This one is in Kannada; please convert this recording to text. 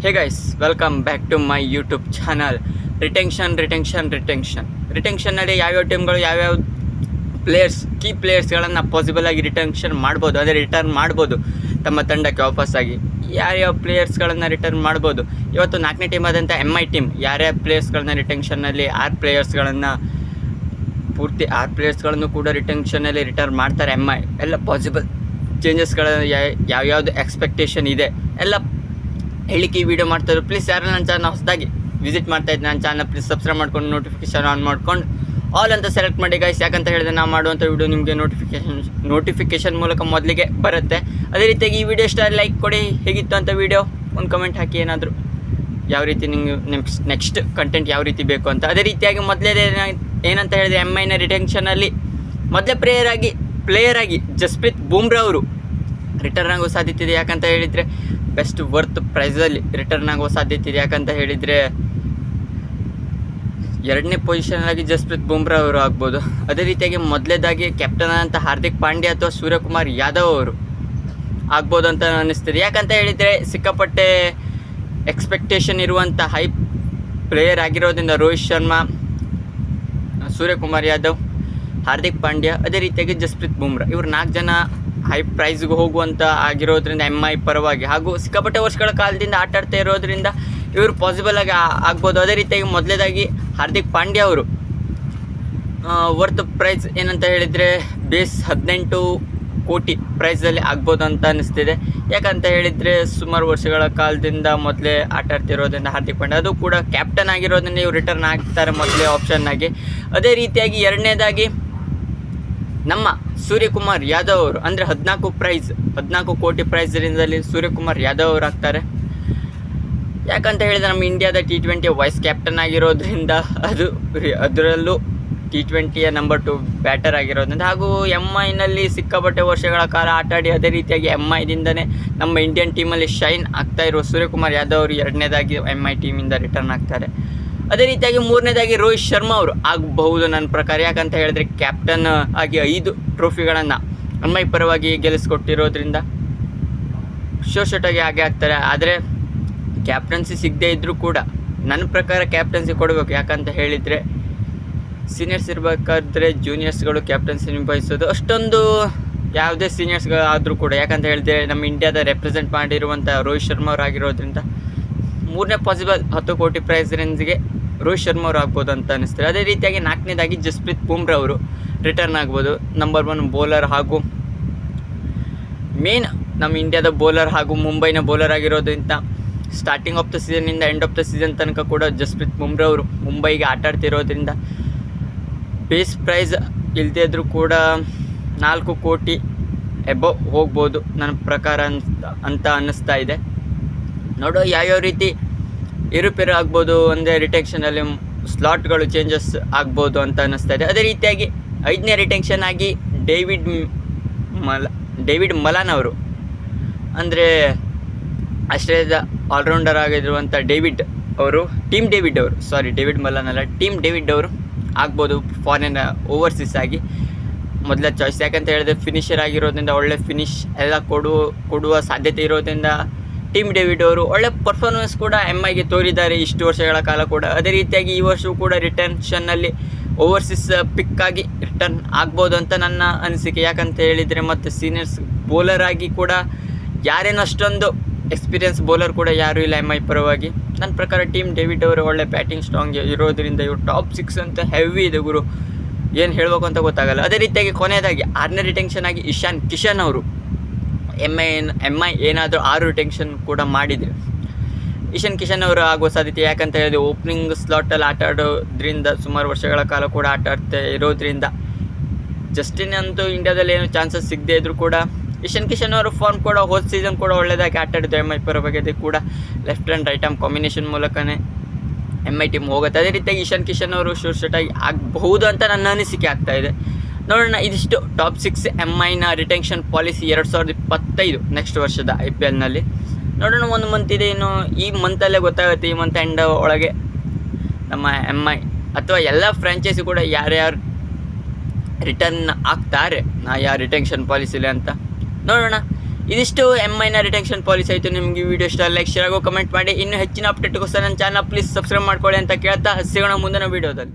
Hey guys, welcome back to my YouTube channel. ರಿಟೆನ್ಷನ್ನಲ್ಲಿ ಯಾವ್ಯಾವ ಟೀಮ್ಗಳು ಯಾವ್ಯಾವ ಕೀ ಪ್ಲೇಯರ್ಸ್ಗಳನ್ನು ಪಾಸಿಬಲ್ ಆಗಿ ರಿಟೆನ್ಷನ್ ಮಾಡ್ಬೋದು, ಅದೇ ರಿಟರ್ನ್ ಮಾಡ್ಬೋದು ತಮ್ಮ ತಂಡಕ್ಕೆ ವಾಪಸ್ಸಾಗಿ. ಯಾರ್ಯಾವ ಪ್ಲೇಯರ್ಸ್ಗಳನ್ನು ರಿಟರ್ನ್ ಮಾಡ್ಬೋದು. ಇವತ್ತು 4ನೇ ಟೀಮ್ ಆದಂಥ MI ಟೀಮ್ ಯಾರ್ಯಾವ ಪ್ಲೇಯರ್ಸ್ಗಳನ್ನ ರಿಟೆನ್ಷನ್ನಲ್ಲಿ 6 ಪ್ಲೇಯರ್ಸ್ಗಳನ್ನು ಪೂರ್ತಿ 6 ಪ್ಲೇಯರ್ಸ್ಗಳನ್ನು ಕೂಡ ರಿಟೆನ್ಷನ್ನಲ್ಲಿ ರಿಟರ್ನ್ ಮಾಡ್ತಾರೆ. MI ಎಲ್ಲ ಪಾಸಿಬಲ್ ಚೇಂಜಸ್ಗಳ ಯಾವ್ಯಾವುದು ಎಕ್ಸ್ಪೆಕ್ಟೇಷನ್ ಇದೆ ಎಲ್ಲ ಹೇಳಿಕೆ ಈ ವಿಡಿಯೋ ಮಾಡ್ತಾರೆ. ಪ್ಲೀಸ್ ಯಾರು ನನ್ನ ಚಾನಲ್ ಹೊಸದಾಗಿ ವಿಸಿಟ್ ಮಾಡ್ತಾಯಿದ್ದೆ ನನ್ನ ಚಾನಲ್ ಪ್ಲೀಸ್ ಸಬ್ಸ್ಕ್ರೈಬ್ ಮಾಡ್ಕೊಂಡು ನೋಟಿಫಿಕೇಷನ್ ಆನ್ ಮಾಡ್ಕೊಂಡು ಆಲ್ ಅಂತ ಸೆಲೆಕ್ಟ್ ಮಾಡಿ ಗೈಸ್. ಯಾಕಂತ ಹೇಳಿದ್ರೆ ನಾವು ಮಾಡುವಂಥ ವಿಡಿಯೋ ನಿಮಗೆ ನೋಟಿಫಿಕೇಷನ್ ಮೂಲಕ ಮೊದಲಿಗೆ ಬರುತ್ತೆ. ಅದೇ ರೀತಿಯಾಗಿ ಈ ವಿಡಿಯೋ ಇಷ್ಟ ಲೈಕ್ ಕೊಡಿ. ಹೇಗಿತ್ತು ಅಂತ ವಿಡಿಯೋ ಒಂದು ಕಮೆಂಟ್ ಹಾಕಿ, ಏನಾದರೂ ಯಾವ ರೀತಿ ನಿಮಗೆ ನೆಕ್ಸ್ಟ್ ಕಂಟೆಂಟ್ ಯಾವ ರೀತಿ ಬೇಕು ಅಂತ. ಅದೇ ರೀತಿಯಾಗಿ ಮೊದಲೇ ಏನಂತ ಹೇಳಿದ್ರೆ MIನ ರಿಟೆನ್ಷನಲ್ಲಿ ಮೊದಲೇ ಪ್ಲೇಯರ್ ಆಗಿ ಜಸ್ಪ್ರೀತ್ ಬೂಮ್ರಾ ಅವರು ರಿಟರ್ನ್ ಆಗೋ ಸಾಧ್ಯತೆ ಇದೆ. ಯಾಕಂತ ಹೇಳಿದರೆ ಬೆಸ್ಟ್ ವರ್ತ್ ಪ್ರೈಸಲ್ಲಿ ರಿಟರ್ನ್ ಆಗೋ ಸಾಧ್ಯತೆ ಇದೆ. ಯಾಕಂತ ಹೇಳಿದರೆ 2ನೇ ಪೊಸಿಷನಲ್ಲಿ ಜಸ್ಪ್ರೀತ್ ಬೂಮ್ರಾ ಅವರು ಆಗ್ಬೋದು. ಅದೇ ರೀತಿಯಾಗಿ ಮೊದಲೇದಾಗಿ ಕ್ಯಾಪ್ಟನ್ ಆದಂಥ ಹಾರ್ದಿಕ್ ಪಾಂಡ್ಯ ಅಥವಾ ಸೂರ್ಯಕುಮಾರ್ ಯಾದವ್ ಅವರು ಆಗ್ಬೋದು ಅಂತ ಅನ್ನಿಸ್ತಿದೆ. ಯಾಕಂತ ಹೇಳಿದರೆ ಸಿಕ್ಕಾಪಟ್ಟೆ ಎಕ್ಸ್ಪೆಕ್ಟೇಷನ್ ಇರುವಂಥ ಹೈ ಪ್ಲೇಯರ್ ಆಗಿರೋದ್ರಿಂದ ರೋಹಿತ್ ಶರ್ಮಾ, ಸೂರ್ಯಕುಮಾರ್ ಯಾದವ್, ಹಾರ್ದಿಕ್ ಪಾಂಡ್ಯ, ಅದೇ ರೀತಿಯಾಗಿ ಜಸ್ಪ್ರೀತ್ ಬೂಮ್ರಾ ಇವರು 4 ಜನ ಹೈ ಪ್ರೈಸ್ಗೆ ಹೋಗುವಂಥ ಆಗಿರೋದ್ರಿಂದ MI ಪರವಾಗಿ ಹಾಗೂ ಸಿಕ್ಕಾಪಟ್ಟೆ ವರ್ಷಗಳ ಕಾಲದಿಂದ ಆಟಾಡ್ತಾ ಇರೋದ್ರಿಂದ ಇವರು ಪಾಸಿಬಲ್ ಆಗಿ ಆಗ್ಬೋದು. ಅದೇ ರೀತಿಯಾಗಿ ಮೊದಲೇದಾಗಿ ಹಾರ್ದಿಕ್ ಪಾಂಡ್ಯ ಅವರು ವರ್ತ್ ಪ್ರೈಸ್ ಏನಂತ ಹೇಳಿದರೆ ಬೇಸ್ 18 ಕೋಟಿ ಪ್ರೈಸಲ್ಲಿ ಆಗ್ಬೋದು ಅಂತ ಅನ್ನಿಸ್ತಿದೆ. ಯಾಕಂತ ಹೇಳಿದರೆ ಸುಮಾರು ವರ್ಷಗಳ ಕಾಲದಿಂದ ಮೊದಲೇ ಆಟಾಡ್ತಿರೋದ್ರಿಂದ ಹಾರ್ದಿಕ್ ಪಾಂಡ್ಯ ಅದು ಕೂಡ ಕ್ಯಾಪ್ಟನ್ ಆಗಿರೋದ್ರಿಂದ ಇವರು ರಿಟರ್ನ್ ಆಗ್ತಾರೆ ಮೊದಲೇ ಆಪ್ಷನ್ನಾಗಿ. ಅದೇ ರೀತಿಯಾಗಿ 2ನೇದಾಗಿ ನಮ್ಮ ಸೂರ್ಯಕುಮಾರ್ ಯಾದವ್ ಅವರು ಅಂದರೆ 14 ಕೋಟಿ ಪ್ರೈಸ್ರಿಂದಲೇ ಸೂರ್ಯಕುಮಾರ್ ಯಾದವ್ ಅವರು ಆಗ್ತಾರೆ. ಯಾಕಂತ ಹೇಳಿದರೆ ನಮ್ಮ ಇಂಡಿಯಾದ T20 ವೈಸ್ ಕ್ಯಾಪ್ಟನ್ ಆಗಿರೋದ್ರಿಂದ ಅದರಲ್ಲೂ T20ಯ ನಂಬರ್ 2 ಬ್ಯಾಟರ್ ಆಗಿರೋದ್ರಿಂದ ಹಾಗೂ MIನಲ್ಲಿ ಸಿಕ್ಕಾಪಟ್ಟೆ ವರ್ಷಗಳ ಕಾಲ ಆಟಾಡಿ ಅದೇ ರೀತಿಯಾಗಿ MIದಿಂದನೇ ನಮ್ಮ ಇಂಡಿಯನ್ ಟೀಮಲ್ಲಿ ಶೈನ್ ಆಗ್ತಾ ಇರುವ ಸೂರ್ಯಕುಮಾರ್ ಯಾದವ್ ಅವರು 2ನೇದಾಗಿ MI ಟೀಮಿಂದ ರಿಟರ್ನ್ ಆಗ್ತಾರೆ. ಅದೇ ರೀತಿಯಾಗಿ 3ನೇದಾಗಿ ರೋಹಿತ್ ಶರ್ಮಾ ಅವರು ಆಗಬಹುದು ನನ್ನ ಪ್ರಕಾರ. ಯಾಕಂತ ಹೇಳಿದ್ರೆ ಕ್ಯಾಪ್ಟನ್ ಆಗಿ 5 ಟ್ರೋಫಿಗಳನ್ನು MI ಪರವಾಗಿ ಗೆಲ್ಲಿಸ್ಕೊಟ್ಟಿರೋದ್ರಿಂದ ಶೋಟಾಗಿ ಹಾಗೆ ಆಗ್ತಾರೆ. ಆದರೆ ಕ್ಯಾಪ್ಟನ್ಸಿ ಸಿಗದೇ ಇದ್ದರೂ ಕೂಡ ನನ್ನ ಪ್ರಕಾರ ಕ್ಯಾಪ್ಟನ್ಸಿ ಕೊಡಬೇಕು. ಯಾಕಂತ ಹೇಳಿದರೆ ಸೀನಿಯರ್ಸ್ ಇರಬೇಕಾದ್ರೆ ಜೂನಿಯರ್ಸ್ಗಳು ಕ್ಯಾಪ್ಟನ್ಸಿ ನಿಭಾಯಿಸೋದು ಅಷ್ಟೊಂದು ಯಾವುದೇ ಸೀನಿಯರ್ಸ್ಗಳಾದರೂ ಕೂಡ. ಯಾಕಂತ ಹೇಳಿದ್ರೆ ನಮ್ಮ ಇಂಡಿಯಾದ ರೆಪ್ರೆಸೆಂಟ್ ಮಾಡಿರುವಂಥ ರೋಹಿತ್ ಶರ್ಮಾ ಅವರು ಆಗಿರೋದ್ರಿಂದ 3ನೇ ಪಾಸಿಬಲ್ 10 ಕೋಟಿ ಪ್ರೈಸ್ ರೇಂಜ್ಗೆ ರೋಹಿತ್ ಶರ್ಮಾ ಅವರು ಆಗ್ಬೋದು ಅಂತ ಅನ್ನಿಸ್ತಾರೆ. ಅದೇ ರೀತಿಯಾಗಿ 4ನೇದಾಗಿ ಜಸ್ಪ್ರೀತ್ ಬೂಮ್ರಾ ಅವರು ರಿಟರ್ನ್ ಆಗ್ಬೋದು. ನಂಬರ್ 1 ಬೌಲರ್ ಹಾಗೂ ಮೇನ್ ನಮ್ಮ ಇಂಡಿಯಾದ ಬೌಲರ್ ಹಾಗೂ ಮುಂಬೈನ ಬೌಲರ್ ಆಗಿರೋದ್ರಿಂದ ಸ್ಟಾರ್ಟಿಂಗ್ ಆಫ್ ದ ಸೀಸನ್ನಿಂದ ಎಂಡ್ ಆಫ್ ದ ಸೀಸನ್ ತನಕ ಕೂಡ ಜಸ್ಪ್ರೀತ್ ಬೂಮ್ರಾ ಅವರು ಮುಂಬೈಗೆ ಆಟಾಡ್ತಿರೋದ್ರಿಂದ ಬೇಸ್ ಪ್ರೈಸ್ ಇಲ್ಲದೇ ಇದ್ದರೂ ಕೂಡ 4 ಕೋಟಿ ಎಬವ್ ಹೋಗ್ಬೋದು ನನ್ನ ಪ್ರಕಾರ ಅಂತ ಅನ್ನಿಸ್ತಾ ಇದೆ. ನೋಡೋ ಯಾವ್ಯಾವ ರೀತಿ ಏರುಪೇರು ಆಗ್ಬೋದು, ಅಂದರೆ ರಿಟೆನ್ಷನಲ್ಲಿ ಸ್ಲಾಟ್ಗಳು ಚೇಂಜಸ್ ಆಗ್ಬೋದು ಅಂತ ಅನ್ನಿಸ್ತಾ ಇದೆ. ಅದೇ ರೀತಿಯಾಗಿ 5ನೇ ರಿಟೆನ್ಷನ್ ಆಗಿ ಡೇವಿಡ್ ಮಲಾನ್ ಅವರು ಅಂದರೆ ಆಸ್ಟ್ರೇಲಿಯಾದ ಆಲ್ರೌಂಡರ್ ಆಗಿರುವಂಥ ಡೇವಿಡ್ ಮಲಾನ್ ಅವರು ಆಗ್ಬೋದು ಫಾರಿನ್ ಓವರ್ಸೀಸ್ ಆಗಿ ಮೊದಲ ಚಾಯ್ಸ್. ಯಾಕಂತ ಹೇಳಿದ್ರೆ ಫಿನಿಷರ್ ಆಗಿರೋದ್ರಿಂದ ಒಳ್ಳೆ ಫಿನಿಶ್ ಎಲ್ಲ ಕೊಡುವ ಸಾಧ್ಯತೆ ಇರೋದ್ರಿಂದ ಡೇವಿಡ್ ಅವರು ಒಳ್ಳೆ ಪರ್ಫಾರ್ಮೆನ್ಸ್ ಕೂಡ MIಗೆ ತೋರಿದ್ದಾರೆ ಇಷ್ಟು ವರ್ಷಗಳ ಕಾಲ ಕೂಡ. ಅದೇ ರೀತಿಯಾಗಿ ಈ ವರ್ಷವೂ ಕೂಡ ರಿಟೆನ್ಷನ್ನಲ್ಲಿ ಓವರ್ಸೀಸ್ ಪಿಕ್ಕಾಗಿ ರಿಟರ್ನ್ ಆಗ್ಬೋದು ಅಂತ ನನ್ನ ಅನಿಸಿಕೆ. ಯಾಕಂತ ಹೇಳಿದರೆ ಮತ್ತು ಸೀನಿಯರ್ಸ್ ಬೌಲರ್ ಆಗಿ ಕೂಡ ಯಾರೇನು ಅಷ್ಟೊಂದು ಎಕ್ಸ್ಪೀರಿಯನ್ಸ್ ಬೌಲರ್ ಕೂಡ ಯಾರೂ ಇಲ್ಲ MI ಪರವಾಗಿ. ನನ್ನ ಪ್ರಕಾರ ಡೇವಿಡ್ ಅವರು ಒಳ್ಳೆ ಬ್ಯಾಟಿಂಗ್ ಸ್ಟ್ರಾಂಗ್ ಇರೋದ್ರಿಂದ ಇವರು ಟಾಪ್ 6 ಅಂತ ಹೆವಿ ಇದೆ ಗುರು, ಏನು ಹೇಳಬೇಕು ಅಂತ ಗೊತ್ತಾಗಲ್ಲ. ಅದೇ ರೀತಿಯಾಗಿ ಕೊನೆಯದಾಗಿ 6ನೇ ರಿಟೆನ್ಷನ್ ಆಗಿ ಇಶಾನ್ ಕಿಶನ್ ಅವರು MI ಏನಾದರೂ 6 ರಿಟೆನ್ಷನ್ ಕೂಡ ಮಾಡಿದರೆ ಇಶಾನ್ ಕಿಶನ್ ಅವರು ಆಗುವ ಸಾಧ್ಯತೆ. ಯಾಕಂತ ಹೇಳಿದ್ರೆ ಓಪನಿಂಗ್ ಸ್ಲಾಟಲ್ಲಿ ಆಟ ಆಡೋದ್ರಿಂದ ಸುಮಾರು ವರ್ಷಗಳ ಕಾಲ ಕೂಡ ಆಟ ಆಡ್ತಾ ಇರೋದ್ರಿಂದ ಜಸ್ಟಿನ್ ಅಂತೂ ಇಂಡಿಯಾದಲ್ಲಿ ಏನು ಚಾನ್ಸಸ್ ಸಿಗದೇ ಇದ್ದರೂ ಕೂಡ ಇಶಾನ್ ಕಿಶನ್ ಅವರ ಫಾರ್ಮ್ ಕೂಡ ಹೋದ ಸೀಸನ್ ಕೂಡ ಒಳ್ಳೆಯದಾಗಿ ಆಟ ಆಡಿದ್ದು MI ಪರವಾಗಿ. ಅದು ಕೂಡ left and right arm combination ಮೂಲಕನೇ MI ಟೀಮ್ ಹೋಗುತ್ತೆ. ಅದೇ ರೀತಿಯಾಗಿ ಇಶಾನ್ ಕಿಶನ್ ಅವರು ಶೂಟಾಗಿ ಆಗಬಹುದು ಅಂತ ನನ್ನ ಅನಿಸಿಕೆ ಆಗ್ತಾಯಿದೆ. ನೋಡೋಣ, ಇದಿಷ್ಟು ಟಾಪ್ 6 MIನ ರಿಟೆನ್ಷನ್ ಪಾಲಿಸಿ 2025 ನೆಕ್ಸ್ಟ್ ವರ್ಷದ IPLನಲ್ಲಿ. ನೋಡೋಣ, 1 ಮಂತ್ ಇದೆ ಇನ್ನು, ಈ ಮಂತಲ್ಲೇ ಗೊತ್ತಾಗುತ್ತೆ. ಈ ಮಂತ್ ಎಂಡ್ ಒಳಗೆ ನಮ್ಮ MI ಅಥವಾ ಎಲ್ಲ ಫ್ರ್ಯಾಂಚೈಸಿ ಕೂಡ ಯಾರ್ಯಾರು ರಿಟರ್ನ್ ಆಗ್ತಾರೆ ಯಾವ ರಿಟೆನ್ಷನ್ ಪಾಲಿಸಿಲಿ ಅಂತ ನೋಡೋಣ. ಇದಿಷ್ಟು MIನ ರಿಟೆನ್ಷನ್ ಪಾಲಿಸಿ ಆಯಿತು. ನಿಮಗೆ ಈ ವಿಡಿಯೋ ಇಷ್ಟ ಲೈಕ್ ಶೇರ್ ಆಗೋ ಕಮೆಂಟ್ ಮಾಡಿ. ಇನ್ನೂ ಹೆಚ್ಚಿನ ಅಪ್ಡೇಟ್ಗೋಸ್ಕರ ನನ್ನ ಚಾನಲ್ ಪ್ಲೀಸ್ ಸಬ್ಸ್ಕ್ರೈಬ್ ಮಾಡ್ಕೊಳ್ಳಿ ಅಂತ ಕೇಳ್ತಾ ಸಿಗೋಣ ಮುಂದಿನ ವೀಡಿಯೋದಲ್ಲಿ.